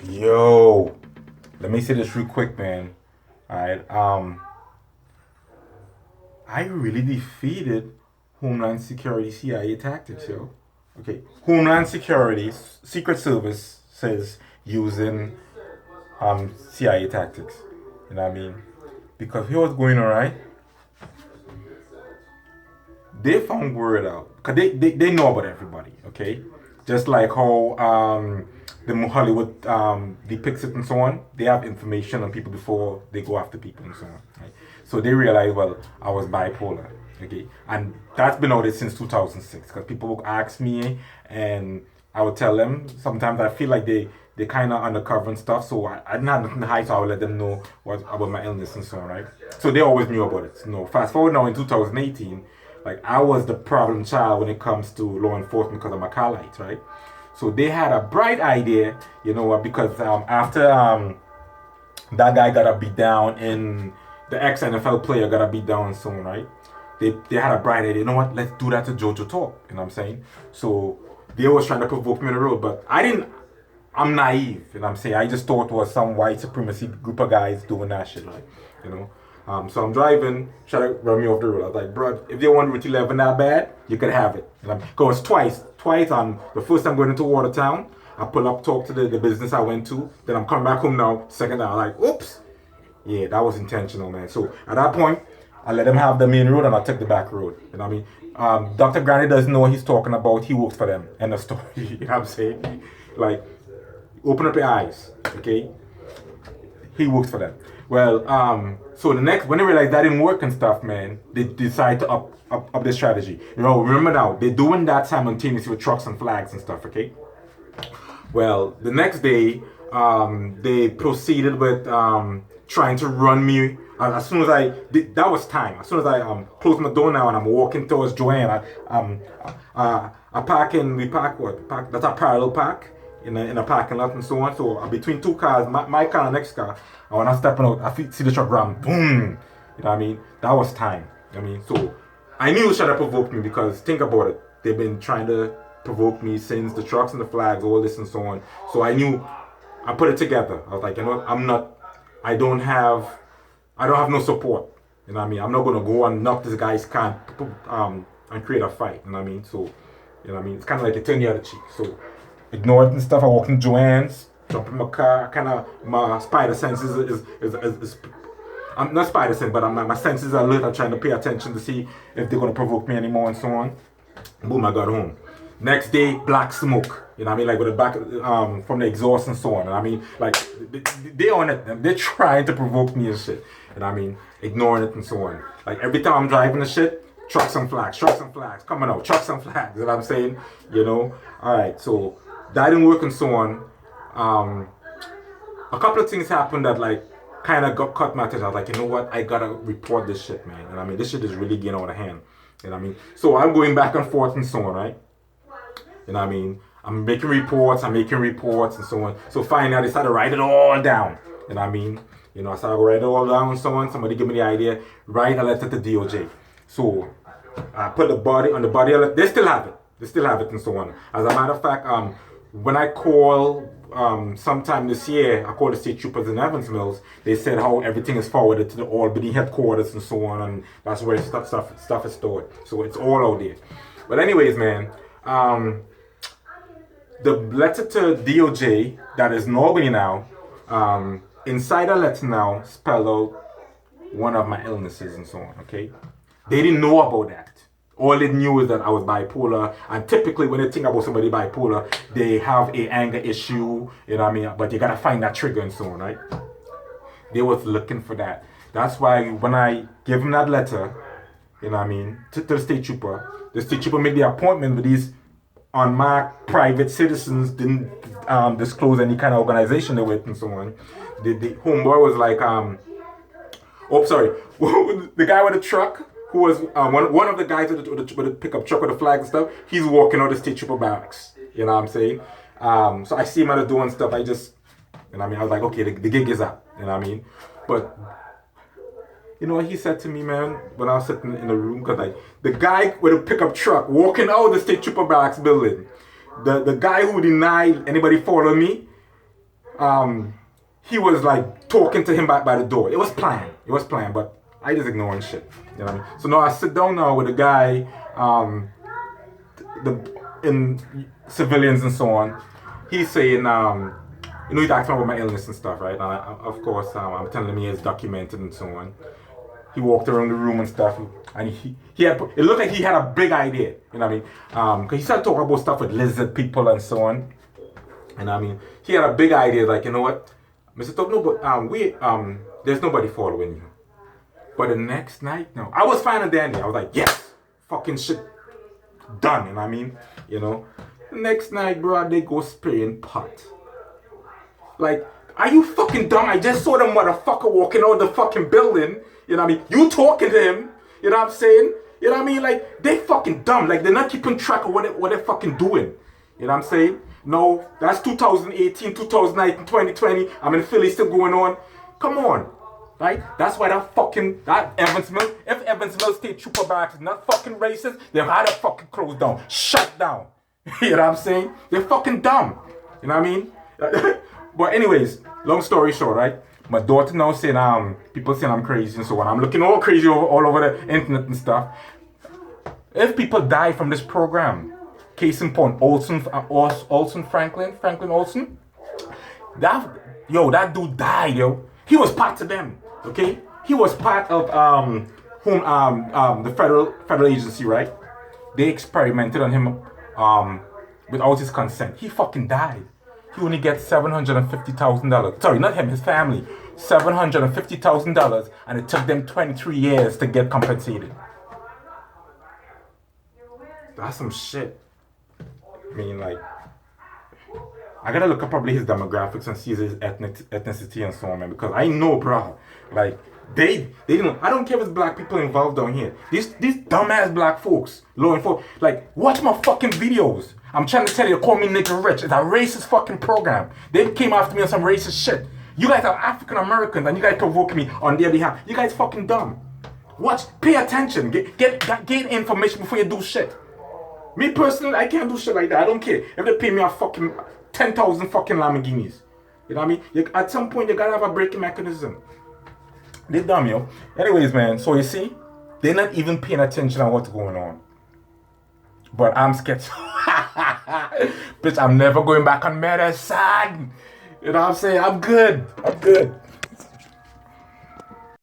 Yo, let me say this real quick, man. Alright, I really defeated Homeland Security CIA tactics, yo. Okay, Homeland Security, Secret Service says using CIA tactics. You know what I mean? Because here was going on, right? They found word out. Because they know about everybody, okay? Just like how the Hollywood depicts it and so on. They have information on people before they go after people and so on. Right? So they realized, well, I was bipolar, okay? And that's been out there since 2006. Because people would ask me and I would tell them. Sometimes I feel like they kind of undercover and stuff. So I didn't have nothing to hide, so I would let them know what about my illness and so on, right? So they always knew about it. No, fast forward now in 2018, like I was the problem child when it comes to law enforcement because I'm a Carlite, right? So they had a bright idea, because after that guy got a beat down in the ex NFL player got a beat down soon, right? They had a bright idea. You know what? Let's do that to Jojo Top. You know what I'm saying? So they was trying to provoke me on the road, but I didn't. I'm naive. You know what I'm saying? I just thought it was some white supremacy group of guys doing that shit, like, you know. So I'm driving, trying to run me off the road. I was like, bro, if they want Route 11 that bad, you could have it. Because twice, the first time going into Watertown, I pull up, talk to the business I went to. Then I'm coming back home now. Second time, I'm like, oops. Yeah, that was intentional, man. So at that point, I let him have the main road and I took the back road. You know what I mean? Dr. Granny doesn't know what he's talking about. He works for them. End of story. You know what I'm saying? Like, open up your eyes, okay? He works for them. Well, so the next, when they realized that didn't work and stuff, man, they decide to up their strategy. Remember now, they're doing that simultaneously with trucks and flags and stuff, okay? Well, the next day, they proceeded with trying to run me. As soon as that was time. As soon as I closed my door now and I'm walking towards Joanne, I park in, we park what? Park, that's a parallel park in a parking lot and so on. So between two cars, my car and the next car, and when I'm stepping out, I see the truck ram, boom. You know what I mean? That was time. You know what I mean? So I knew it should have provoked me because think about it. They've been trying to provoke me since the trucks and the flags, all this and so on. So I knew I put it together. I was like, you know what? I don't have no support. You know what I mean? I'm not gonna go and knock this guy's car and create a fight. You know what I mean? So, you know what I mean? It's kind of like a turn the other cheek. So, ignore it and stuff. I walk in Joanne's, jump in my car. Kind of my spider senses is I'm not spider sense, but my senses are alert. I'm trying to pay attention to see if they're gonna provoke me anymore and so on. Boom! I got home. Next day, black smoke. You know what I mean? Like with the back from the exhaust and so on. And I mean, like they on it. They're trying to provoke me and shit. And I mean, ignoring it and so on. Like every time I'm driving the shit, trucks and flags, coming out, trucks and flags. You know what I'm saying? You know? Alright, so that didn't work and so on. A couple of things happened that like kind of got caught my attention. I was like, you know what? I gotta report this shit, man. And I mean, this shit is really getting out of hand. You know what I mean? So I'm going back and forth and so on, right? You know what I mean? I'm making reports and so on. So finally I decided to write it all down. You know what I mean? I started to write it all down and so on. Somebody give me the idea, write a letter to DOJ. So I put the body on the body of it. They still have it. And so on. As a matter of fact, when I call sometime this year, I called the state troopers in Evans Mills. They said how everything is forwarded to the Albany headquarters and so on, and that's where stuff is stored. So it's all out there. But anyways, man, the letter to DOJ that is in Albany now, inside the letter now spelled out one of my illnesses and so on, okay? They didn't know about that. All they knew is that I was bipolar, and typically when they think about somebody bipolar, they have a anger issue, you know what I mean? But you gotta find that trigger and so on, right? They was looking for that. That's why when I gave them that letter, you know what I mean, to the state trooper made the appointment with these unmarked private citizens, didn't disclose any kind of organization they're with and so on. The homeboy was like, the guy with the truck, who was one of the guys with the pickup truck with the flag and stuff, he's walking out the state trooper barracks. You know what I'm saying? So I see him at the door and stuff. I just, you know what I mean? I was like, okay, the gig is up. You know what I mean? But you know what he said to me, man, when I was sitting in the room? Because like the guy with a pickup truck walking out the state trooper barracks building, the guy who denied anybody following me, he was like talking to him by the door. It was planned. It was planned, but I just ignoring shit. You know what I mean? So now I sit down now with a guy, in civilians and so on. He's saying, he's asking about my illness and stuff, right? And of course, I'm telling him he is documented and so on. He walked around the room and stuff, and he had, it looked like he had a big idea, you know what I mean? Because he started talking about stuff with lizard people and so on. And I mean, he had a big idea, like, you know what, Mr. Top, no, but there's nobody following you. But the next night, no, I was fine and dandy. I was like, yes, fucking shit, done, you know what I mean? You know, the next night, bro, they go spraying pot. Like, are you fucking dumb? I just saw the motherfucker walking out the fucking building. You know what I mean? You talking to him. You know what I'm saying? You know what I mean? Like, they fucking dumb. Like, they're not keeping track of what they're fucking doing. You know what I'm saying? No, that's 2018, 2019, 2020. I'm in Philly, still going on. Come on. Right? That's why that Evans Mill, if Evans Mill State Trooper Barracks is not fucking racist, they've had it fucking closed down. Shut down. You know what I'm saying? They're fucking dumb. You know what I mean? But anyways, long story short, right? My daughter now saying, people saying I'm crazy and so on. I'm looking all crazy all over the internet and stuff. If people die from this program, case in point, Franklin Olson, that dude died, yo. He was part of them, okay? He was part of the federal agency, right? They experimented on him without his consent. He fucking died. He only gets $750,000. Sorry, not him, his family. $750,000, and it took them 23 years to get compensated. That's some shit. I mean, like, I gotta look up probably his demographics and see his ethnicity and so on, man. Because I know, bro, like, they don't. I don't care if it's black people involved down here. These dumbass black folks, law enforcement, like, watch my fucking videos. I'm trying to tell you, call me nigga rich. It's a racist fucking program. They came after me on some racist shit. You guys are African Americans and you guys provoke me on their behalf. You guys fucking dumb. Watch, pay attention. Gain information before you do shit. Me personally, I can't do shit like that. I don't care if they pay me a fucking 10,000 fucking Lamborghinis. You know what I mean? At some point, you gotta have a braking mechanism. They dumb, yo. Anyways, man, so you see, they're not even paying attention on what's going on. But I'm scared. Bitch, I'm never going back on medicine. You know what I'm saying? I'm good.